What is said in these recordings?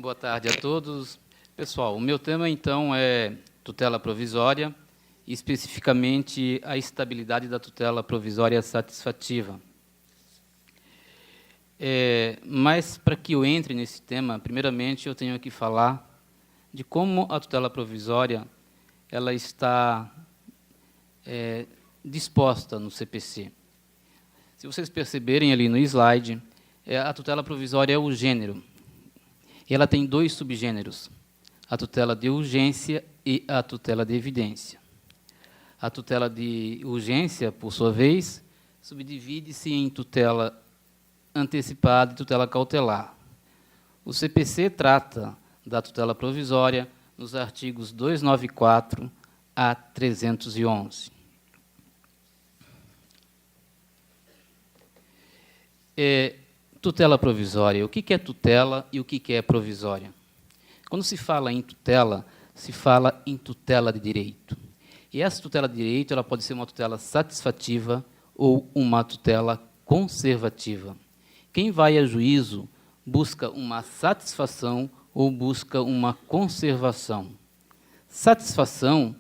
Boa tarde a todos. Pessoal, o meu tema, então, é tutela provisória, e especificamente a estabilidade da tutela provisória satisfativa. Mas, para que eu entre nesse tema, primeiramente, eu tenho que falar de como a tutela provisória ela está disposta no CPC. Se vocês perceberem ali no slide, a tutela provisória é o gênero. E ela tem dois subgêneros, a tutela de urgência e a tutela de evidência. A tutela de urgência, por sua vez, subdivide-se em tutela antecipada e tutela cautelar. O CPC trata da tutela provisória nos artigos 294 a 311. Tutela provisória. O que é tutela e o que é provisória? Quando se fala em tutela, se fala em tutela de direito. E essa tutela de direito ela pode ser uma tutela satisfativa ou uma tutela conservativa. Quem vai a juízo busca uma satisfação ou busca uma conservação. Satisfação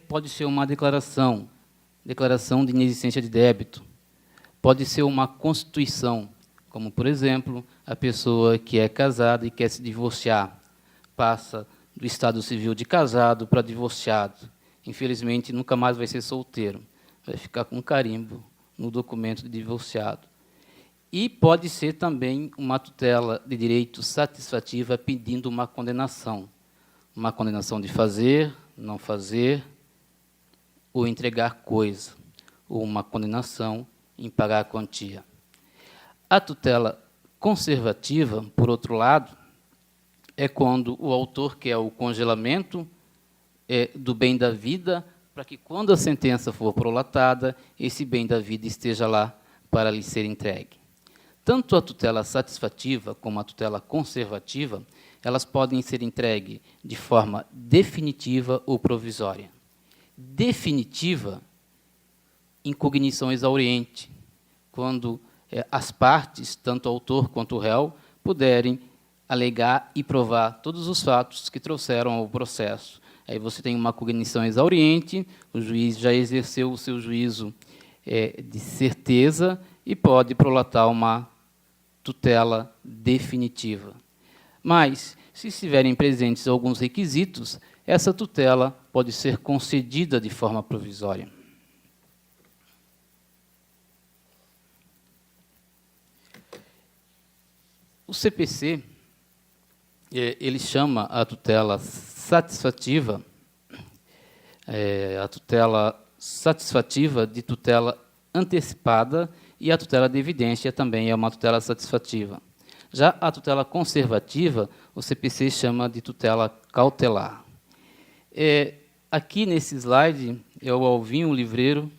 pode ser uma declaração de inexistência de débito. Pode ser uma constituição, como, por exemplo, a pessoa que é casada e quer se divorciar, passa do estado civil de casado para divorciado. Infelizmente, nunca mais vai ser solteiro, vai ficar com carimbo no documento de divorciado. E pode ser também uma tutela de direito satisfativa pedindo uma condenação de fazer, não fazer, ou entregar coisa, ou uma condenação em pagar a quantia. A tutela conservativa, por outro lado, é quando o autor quer o congelamento do bem da vida, para que, quando a sentença for prolatada, esse bem da vida esteja lá para lhe ser entregue. Tanto a tutela satisfativa como a tutela conservativa, elas podem ser entregues de forma definitiva ou provisória. Definitiva, em cognição exauriente, quando as partes, tanto o autor quanto o réu, puderem alegar e provar todos os fatos que trouxeram ao processo. Aí você tem uma cognição exauriente, o juiz já exerceu o seu juízo de certeza e pode prolatar uma tutela definitiva. Mas, se estiverem presentes alguns requisitos, essa tutela pode ser concedida de forma provisória. O CPC, ele chama a tutela satisfativa, de tutela antecipada, e a tutela de evidência também é uma tutela satisfativa. Já a tutela conservativa, o CPC chama de tutela cautelar. Aqui nesse slide, eu ouvi um livreiro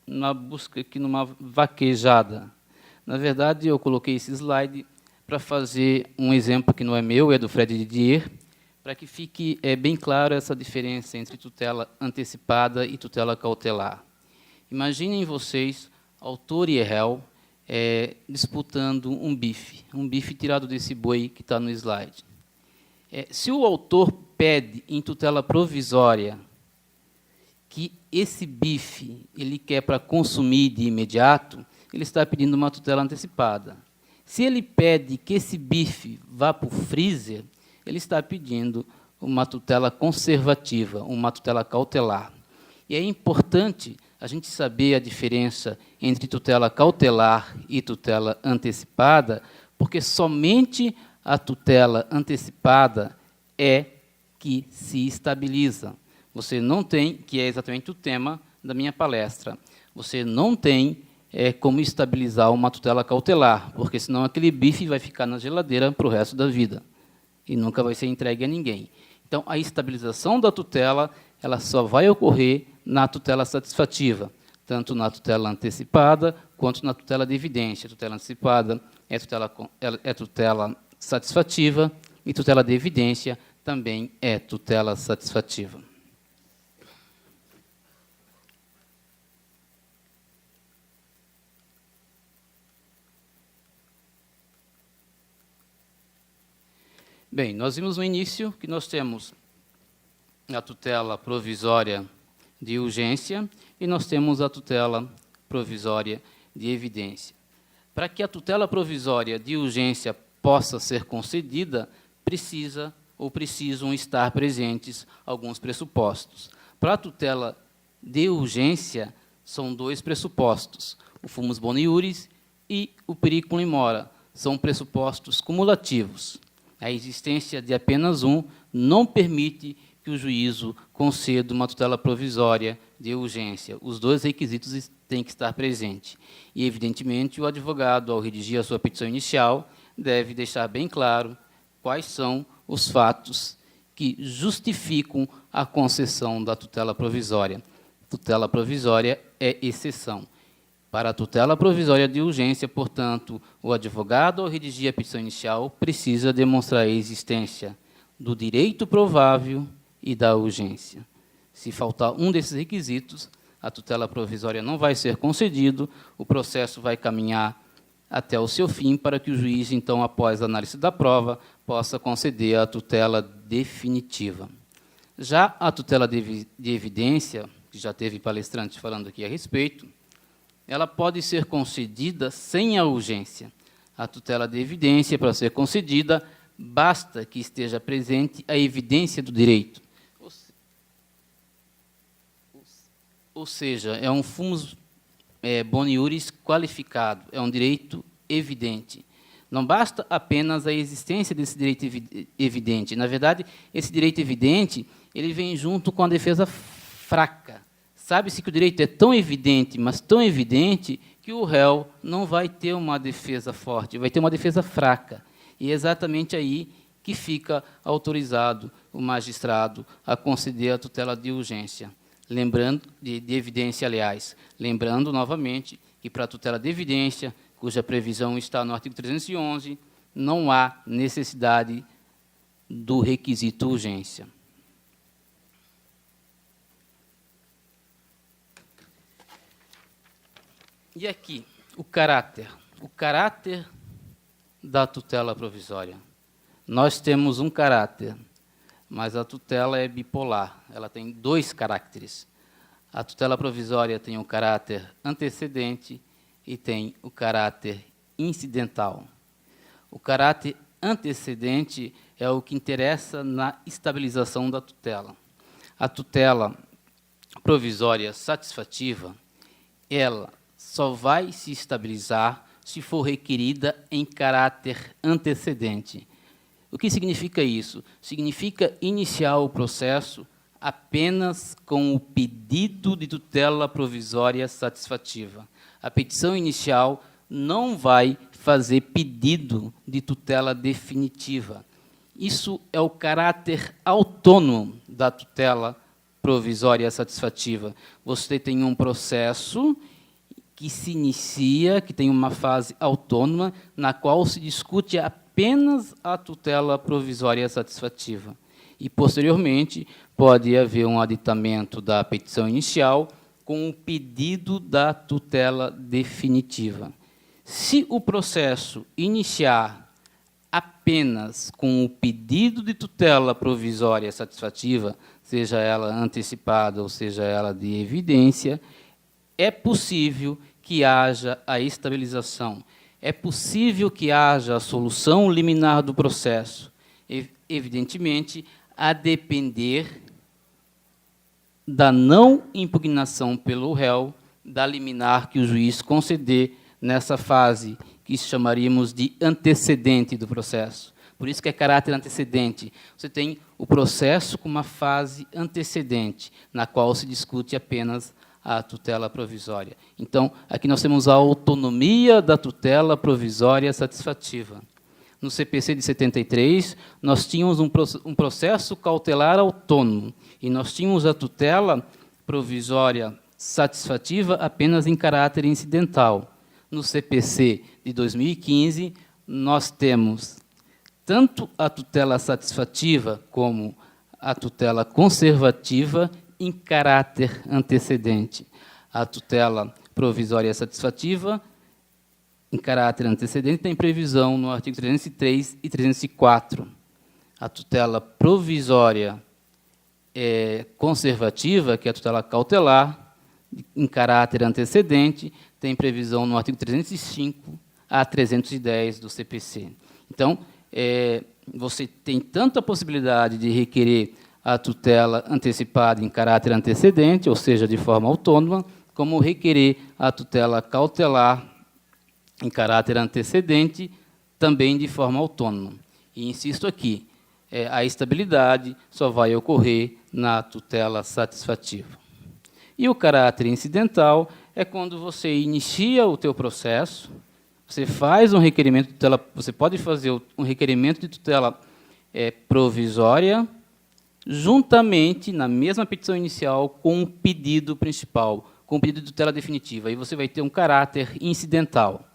na busca aqui numa vaquejada. Na verdade, eu coloquei esse slide para fazer um exemplo que não é meu, é do Fred Didier, para que fique bem claro essa diferença entre tutela antecipada e tutela cautelar. Imaginem vocês, autor e réu, disputando um bife tirado desse boi que está no slide. Se o autor pede em tutela provisória que esse bife ele quer para consumir de imediato, ele está pedindo uma tutela antecipada. Se ele pede que esse bife vá para o freezer, ele está pedindo uma tutela conservativa, uma tutela cautelar. E é importante a gente saber a diferença entre tutela cautelar e tutela antecipada, porque somente a tutela antecipada é que se estabiliza. Você não tem, que é exatamente o tema da minha palestra, você não tem como estabilizar uma tutela cautelar, porque senão aquele bife vai ficar na geladeira para o resto da vida e nunca vai ser entregue a ninguém. Então, a estabilização da tutela ela só vai ocorrer na tutela satisfativa, tanto na tutela antecipada quanto na tutela de evidência. A tutela antecipada é tutela satisfativa e tutela de evidência também é tutela satisfativa. Bem, nós vimos no início que nós temos a tutela provisória de urgência e nós temos a tutela provisória de evidência. Para que a tutela provisória de urgência possa ser concedida, precisam estar presentes alguns pressupostos. Para a tutela de urgência, são dois pressupostos, o fumus boni iuris e o periculum in mora. São pressupostos cumulativos. A existência de apenas um não permite que o juízo conceda uma tutela provisória de urgência. Os dois requisitos têm que estar presentes. E, evidentemente, o advogado, ao redigir a sua petição inicial, deve deixar bem claro quais são os fatos que justificam a concessão da tutela provisória. Tutela provisória é exceção. Para a tutela provisória de urgência, portanto, o advogado, ao redigir a petição inicial, precisa demonstrar a existência do direito provável e da urgência. Se faltar um desses requisitos, a tutela provisória não vai ser concedida, o processo vai caminhar até o seu fim, para que o juiz, então, após a análise da prova, possa conceder a tutela definitiva. Já a tutela de evidência, que já teve palestrante falando aqui a respeito, ela pode ser concedida sem a urgência. A tutela de evidência, para ser concedida, basta que esteja presente a evidência do direito. Ou seja, é um fumus boni iuris qualificado, é um direito evidente. Não basta apenas a existência desse direito evidente. Na verdade, esse direito evidente ele vem junto com a defesa fraca. Sabe-se que o direito é tão evidente, mas tão evidente, que o réu não vai ter uma defesa forte, vai ter uma defesa fraca. E é exatamente aí que fica autorizado o magistrado a conceder a tutela de urgência. Lembrando, de evidência, aliás. Lembrando, novamente, que para a tutela de evidência, cuja previsão está no artigo 311, não há necessidade do requisito urgência. E aqui, o caráter da tutela provisória. Nós temos um caráter, mas a tutela é bipolar, ela tem dois caracteres. A tutela provisória tem o caráter antecedente e tem o caráter incidental. O caráter antecedente é o que interessa na estabilização da tutela. A tutela provisória satisfativa, ela só vai se estabilizar se for requerida em caráter antecedente. O que significa isso? Significa iniciar o processo apenas com o pedido de tutela provisória satisfativa. A petição inicial não vai fazer pedido de tutela definitiva. Isso é o caráter autônomo da tutela provisória satisfativa. Você tem um processo que se inicia, que tem uma fase autônoma, na qual se discute apenas a tutela provisória satisfativa. E, posteriormente, pode haver um aditamento da petição inicial com o pedido da tutela definitiva. Se o processo iniciar apenas com o pedido de tutela provisória satisfativa, seja ela antecipada ou seja ela de evidência, é possível que haja a estabilização, é possível que haja a solução liminar do processo, evidentemente, a depender da não impugnação pelo réu da liminar que o juiz conceder nessa fase que chamaríamos de antecedente do processo. Por isso que é caráter antecedente. Você tem o processo com uma fase antecedente, na qual se discute apenas a tutela provisória. Então, aqui nós temos a autonomia da tutela provisória satisfativa. No CPC de 73, nós tínhamos um processo cautelar autônomo, e nós tínhamos a tutela provisória satisfativa apenas em caráter incidental. No CPC de 2015, nós temos tanto a tutela satisfativa como a tutela conservativa em caráter antecedente. A tutela provisória satisfativa, em caráter antecedente, tem previsão no artigo 303 e 304 a tutela provisória conservativa, que é a tutela cautelar, em caráter antecedente, tem previsão no artigo 305 a 310 do CPC. Então, você tem tanto a possibilidade de requerer a tutela antecipada em caráter antecedente, ou seja, de forma autônoma, como requerer a tutela cautelar em caráter antecedente, também de forma autônoma. E insisto aqui, a estabilidade só vai ocorrer na tutela satisfativa. E o caráter incidental é quando você inicia o teu processo, você faz um requerimento de tutela, você pode fazer um requerimento de tutela provisória, juntamente, na mesma petição inicial, com um pedido principal, com um pedido de tutela definitiva. Aí você vai ter um caráter incidental.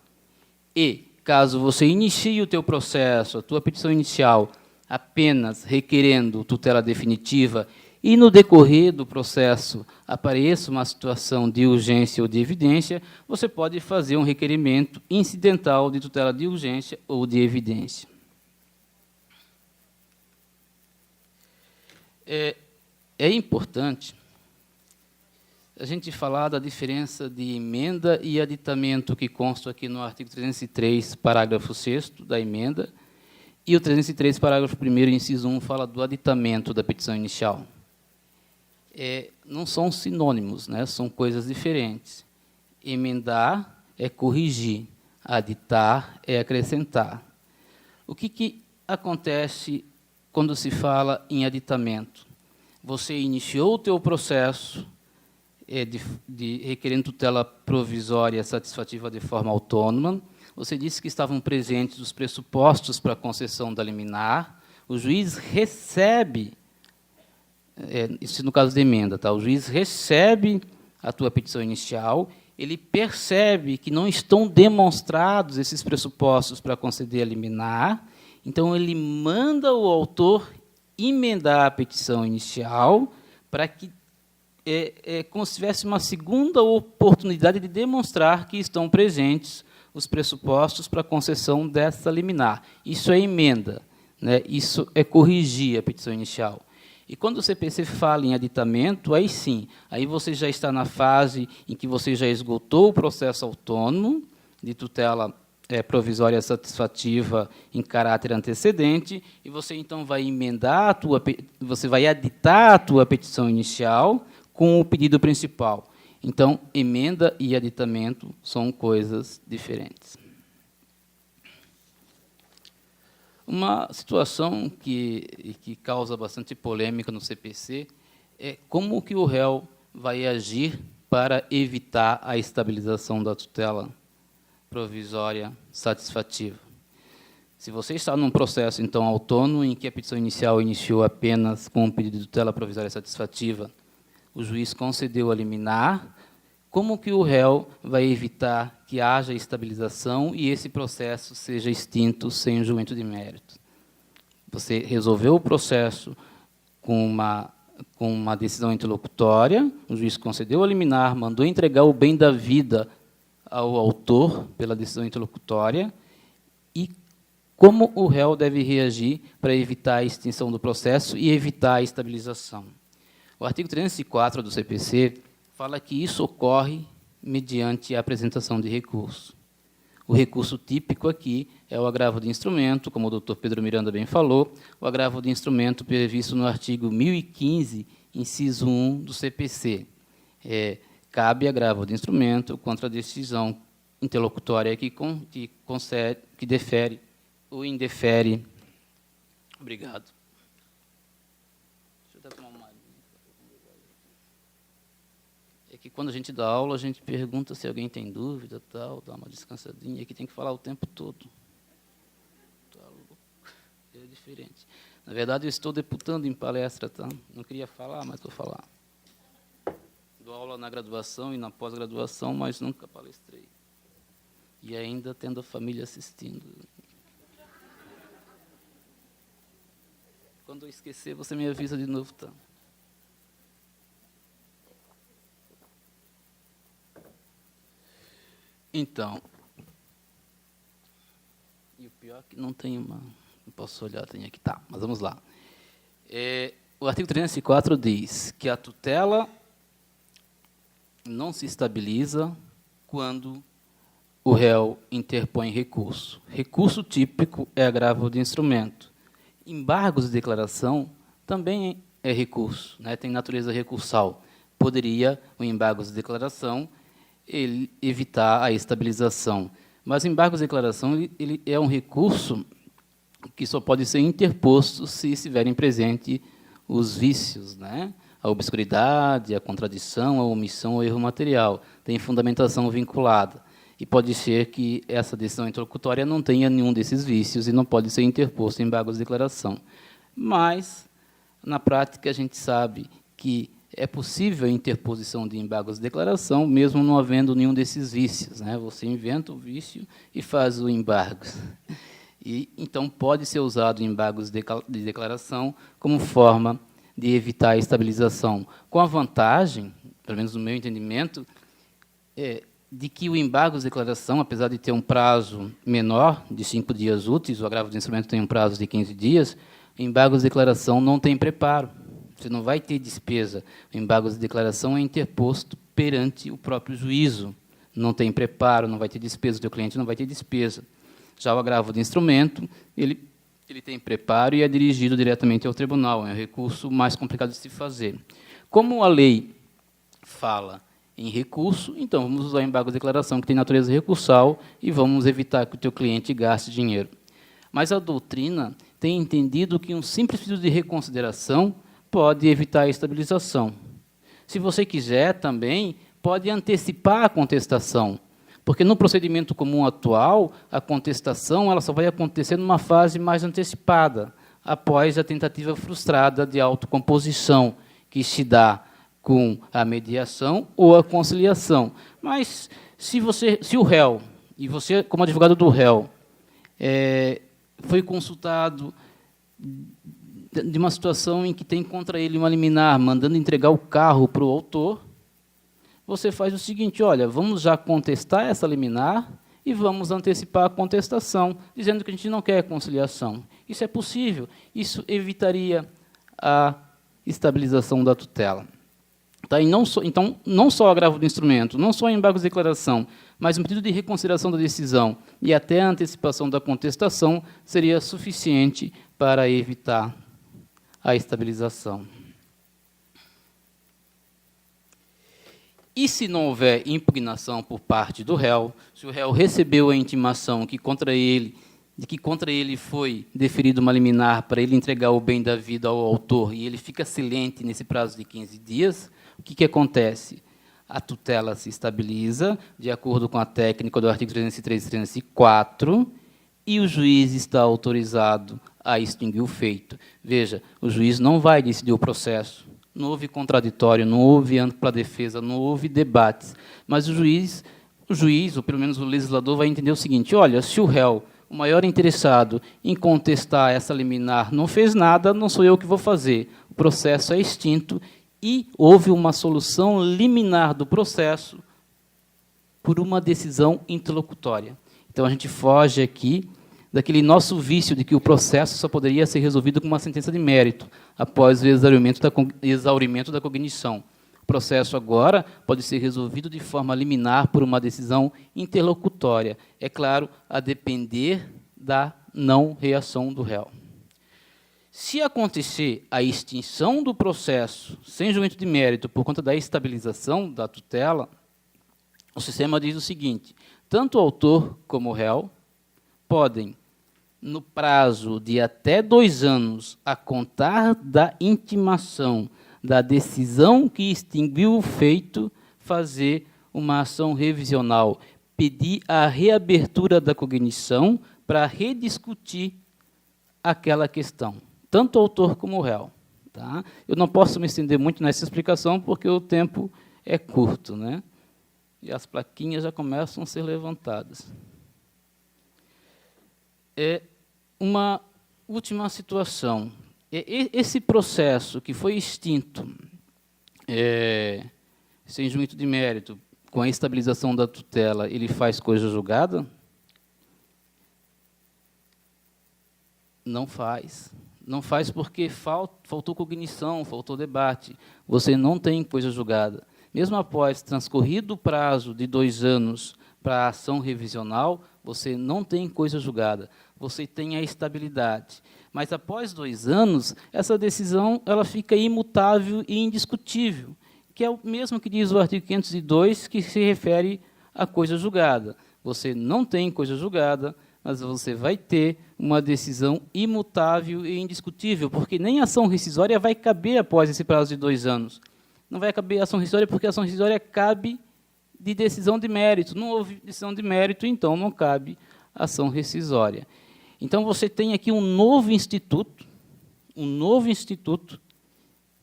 E, caso você inicie o teu processo, a tua petição inicial, apenas requerendo tutela definitiva, e no decorrer do processo apareça uma situação de urgência ou de evidência, você pode fazer um requerimento incidental de tutela de urgência ou de evidência. É importante a gente falar da diferença de emenda e aditamento que consta aqui no artigo 303, parágrafo 6º da emenda, e o 303, parágrafo 1º, inciso 1, fala do aditamento da petição inicial. Não são sinônimos, né? São coisas diferentes. Emendar é corrigir, aditar é acrescentar. O que acontece quando se fala em aditamento? Você iniciou o teu processo requerendo tutela provisória satisfativa de forma autônoma, você disse que estavam presentes os pressupostos para a concessão da liminar, o juiz recebe, isso no caso de emenda, tá? O juiz recebe a tua petição inicial, ele percebe que não estão demonstrados esses pressupostos para conceder a liminar, então ele manda o autor emendar a petição inicial para que como se tivesse uma segunda oportunidade de demonstrar que estão presentes os pressupostos para a concessão dessa liminar. Isso é emenda, né? Isso é corrigir a petição inicial. E quando o CPC fala em aditamento, aí sim, aí você já está na fase em que você já esgotou o processo autônomo de tutela provisória satisfativa em caráter antecedente, e você então vai emendar você vai aditar a tua petição inicial com o pedido principal. Então, emenda e aditamento são coisas diferentes. Uma situação que causa bastante polêmica no CPC é como que o réu vai agir para evitar a estabilização da tutela provisória satisfativa. Se você está num processo, então, autônomo, em que a petição inicial iniciou apenas com um pedido de tutela provisória satisfativa, o juiz concedeu a liminar, como que o réu vai evitar que haja estabilização e esse processo seja extinto sem julgamento de mérito? Você resolveu o processo com uma decisão interlocutória, o juiz concedeu a liminar, mandou entregar o bem da vida ao autor pela decisão interlocutória, e como o réu deve reagir para evitar a extinção do processo e evitar a estabilização. O artigo 304 do CPC fala que isso ocorre mediante a apresentação de recurso. O recurso típico aqui é o agravo de instrumento, como o doutor Pedro Miranda bem falou, o agravo de instrumento previsto no artigo 1015, inciso 1 do CPC. Cabe agravo de instrumento contra a decisão interlocutória que defere ou indefere. Obrigado. Deixa eu até tomar uma aguinha. É que quando a gente dá aula, a gente pergunta se alguém tem dúvida, tal, dá uma descansadinha, e aqui tem que falar o tempo todo. É diferente. Na verdade, eu estou deputando em palestra, tá? Não queria falar, mas estou falando. Dou aula na graduação e na pós-graduação, mas nunca palestrei. E ainda tendo a família assistindo. Quando eu esquecer, você me avisa de novo, tá? Então, e o pior é que não tem uma Não posso olhar, tem aqui. Tá, mas vamos lá. O artigo 304 diz que a tutela não se estabiliza quando o réu interpõe recurso. Recurso típico é agravo de instrumento. Embargos de declaração também é recurso, né? Tem natureza recursal. Poderia, o embargos de declaração, ele evitar a estabilização. Mas embargos de declaração ele é um recurso que só pode ser interposto se estiverem presentes os vícios, né? A obscuridade, a contradição, a omissão ou erro material. Tem fundamentação vinculada. E pode ser que essa decisão interlocutória não tenha nenhum desses vícios e não pode ser interposto em embargos de declaração. Mas, na prática, a gente sabe que é possível a interposição de embargos de declaração, mesmo não havendo nenhum desses vícios, né? Você inventa o vício e faz o embargo. E, então, pode ser usado embargos de declaração como forma de evitar a estabilização, com a vantagem, pelo menos no meu entendimento, de que o embargo de declaração, apesar de ter um prazo menor, de 5 dias úteis, o agravo do instrumento tem um prazo de 15 dias, o embargo de declaração não tem preparo. Você não vai ter despesa. O embargo de declaração é interposto perante o próprio juízo. Não tem preparo, não vai ter despesa, o teu cliente não vai ter despesa. Já o agravo de instrumento, ele tem preparo e é dirigido diretamente ao tribunal. É um recurso mais complicado de se fazer. Como a lei fala em recurso, então vamos usar o embargo de declaração, que tem natureza recursal, e vamos evitar que o teu cliente gaste dinheiro. Mas a doutrina tem entendido que um simples pedido de reconsideração pode evitar a estabilização. Se você quiser também, pode antecipar a contestação, porque no procedimento comum atual, a contestação ela só vai acontecer numa fase mais antecipada, após a tentativa frustrada de autocomposição, que se dá com a mediação ou a conciliação. Mas, se o réu, e você, como advogado do réu, foi consultado de uma situação em que tem contra ele uma liminar, mandando entregar o carro para o autor, você faz o seguinte: olha, vamos já contestar essa liminar e vamos antecipar a contestação, dizendo que a gente não quer conciliação. Isso é possível. Isso evitaria a estabilização da tutela. Tá? E então, não só o agravo do instrumento, não só embargos de declaração, mas um pedido de reconsideração da decisão e até a antecipação da contestação seria suficiente para evitar a estabilização. E se não houver impugnação por parte do réu, se o réu recebeu a intimação de que contra ele foi deferida uma liminar para ele entregar o bem da vida ao autor e ele fica silente nesse prazo de 15 dias, o que acontece? A tutela se estabiliza, de acordo com a técnica do artigo 303 e 304, e o juiz está autorizado a extinguir o feito. Veja, o juiz não vai decidir o processo. Não houve contraditório, não houve ampla defesa, não houve debates. Mas o juiz, ou pelo menos o legislador, vai entender o seguinte: olha, se o réu, o maior interessado em contestar essa liminar, não fez nada, não sou eu que vou fazer. O processo é extinto e houve uma solução liminar do processo por uma decisão interlocutória. Então, a gente foge aqui daquele nosso vício de que o processo só poderia ser resolvido com uma sentença de mérito, após o exaurimento da cognição. O processo agora pode ser resolvido de forma liminar por uma decisão interlocutória, é claro, a depender da não reação do réu. Se acontecer a extinção do processo sem julgamento de mérito por conta da estabilização da tutela, o sistema diz o seguinte: tanto o autor como o réu podem, no prazo de até 2 anos, a contar da intimação da decisão que extinguiu o feito, fazer uma ação revisional, pedir a reabertura da cognição para rediscutir aquela questão, tanto o autor como o réu. Tá? Eu não posso me estender muito nessa explicação, porque o tempo é curto, né? E as plaquinhas já começam a ser levantadas. Uma última situação. Esse processo que foi extinto, sem julgamento de mérito, com a estabilização da tutela, ele faz coisa julgada? Não faz. Não faz porque faltou cognição, faltou debate. Você não tem coisa julgada. Mesmo após transcorrido o prazo de 2 anos para a ação revisional, você não tem coisa julgada. Você tem a estabilidade. Mas, após 2 anos, essa decisão ela fica imutável e indiscutível, que é o mesmo que diz o artigo 502, que se refere à coisa julgada. Você não tem coisa julgada, mas você vai ter uma decisão imutável e indiscutível, porque nem a ação rescisória vai caber após esse prazo de 2 anos. Não vai caber a ação rescisória, porque a ação rescisória cabe de decisão de mérito. Não houve decisão de mérito, então não cabe ação rescisória. Então, você tem aqui um novo instituto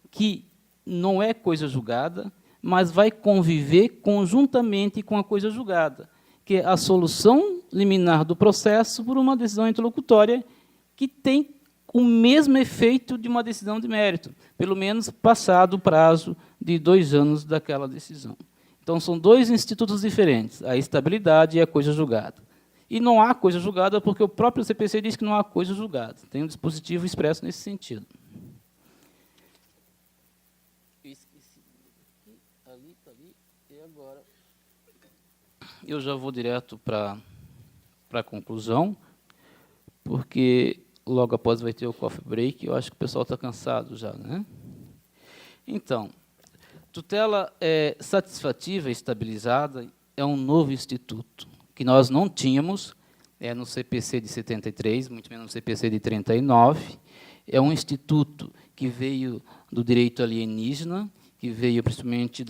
que não é coisa julgada, mas vai conviver conjuntamente com a coisa julgada, que é a solução liminar do processo por uma decisão interlocutória que tem o mesmo efeito de uma decisão de mérito, pelo menos passado o prazo de 2 anos daquela decisão. Então, são 2 institutos diferentes, a estabilidade e a coisa julgada. E não há coisa julgada porque o próprio CPC diz que não há coisa julgada. Tem um dispositivo expresso nesse sentido. E agora eu já vou direto para a conclusão, porque logo após vai ter o coffee break. Eu acho que o pessoal está cansado já, né? Então, tutela satisfativa e estabilizada é um novo instituto que nós não tínhamos no CPC de 73, muito menos no CPC de 39. É um instituto que veio do direito alienígena, que veio principalmente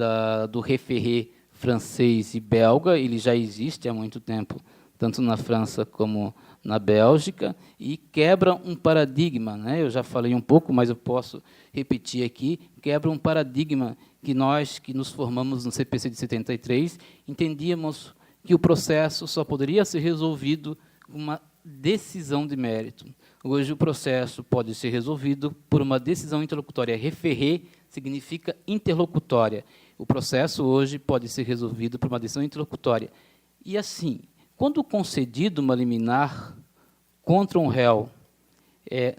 do référé francês e belga. Ele já existe há muito tempo, tanto na França como na Bélgica, e quebra um paradigma, né? Eu já falei um pouco, mas eu posso repetir aqui, quebra um paradigma que nós, que nos formamos no CPC de 73, entendíamos que o processo só poderia ser resolvido com uma decisão de mérito. Hoje, o processo pode ser resolvido por uma decisão interlocutória. Référé significa interlocutória. O processo hoje pode ser resolvido por uma decisão interlocutória. E, assim, quando concedido uma liminar contra um réu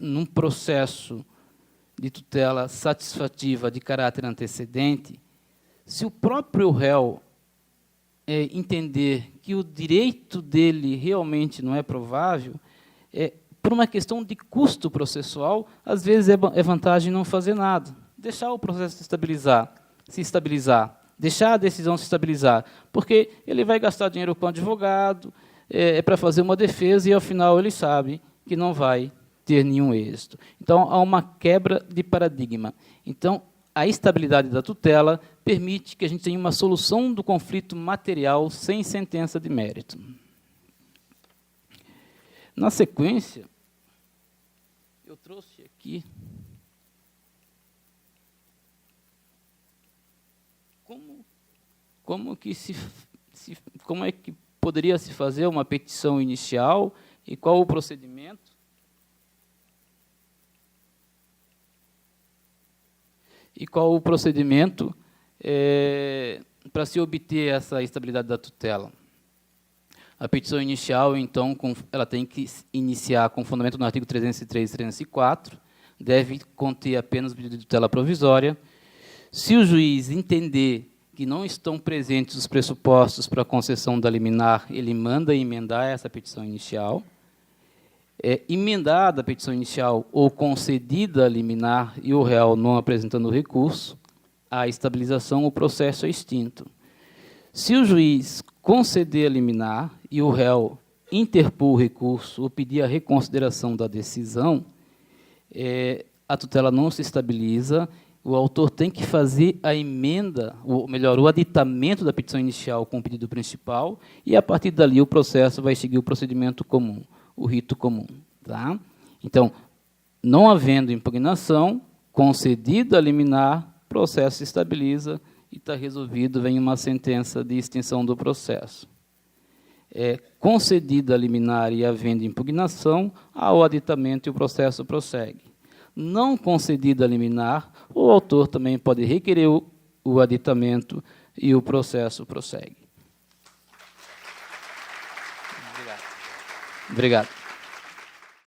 num processo de tutela satisfativa de caráter antecedente, se o próprio réu entender que o direito dele realmente não é provável, por uma questão de custo processual, às vezes é vantagem não fazer nada, deixar o processo se estabilizar, deixar a decisão se estabilizar, porque ele vai gastar dinheiro com o advogado, para fazer uma defesa, e, ao final, ele sabe que não vai ter nenhum êxito. Então, há uma quebra de paradigma. Então, a estabilidade da tutela permite que a gente tenha uma solução do conflito material sem sentença de mérito. Na sequência, eu trouxe aqui como é que poderia se fazer uma petição inicial e qual o procedimento. Para se obter essa estabilidade da tutela. A petição inicial, então, ela tem que iniciar com fundamento no artigo 303 e 304, deve conter apenas o pedido de tutela provisória. Se o juiz entender que não estão presentes os pressupostos para a concessão da liminar, ele manda emendar essa petição inicial. Emendada a petição inicial ou concedida a liminar e o réu não apresentando o recurso, a estabilização, o processo é extinto. Se o juiz conceder a liminar e o réu interpor o recurso ou pedir a reconsideração da decisão, a tutela não se estabiliza, o autor tem que fazer a emenda, ou melhor, o aditamento da petição inicial com o pedido principal, e, a partir dali, o processo vai seguir o procedimento comum, o rito comum. Tá? Então, não havendo impugnação, concedida a liminar, o processo se estabiliza e está resolvido, vem uma sentença de extinção do processo. Concedida a liminar e havendo impugnação, há o aditamento e o processo prossegue. Não concedida a liminar, o autor também pode requerer o aditamento e o processo prossegue. Obrigado.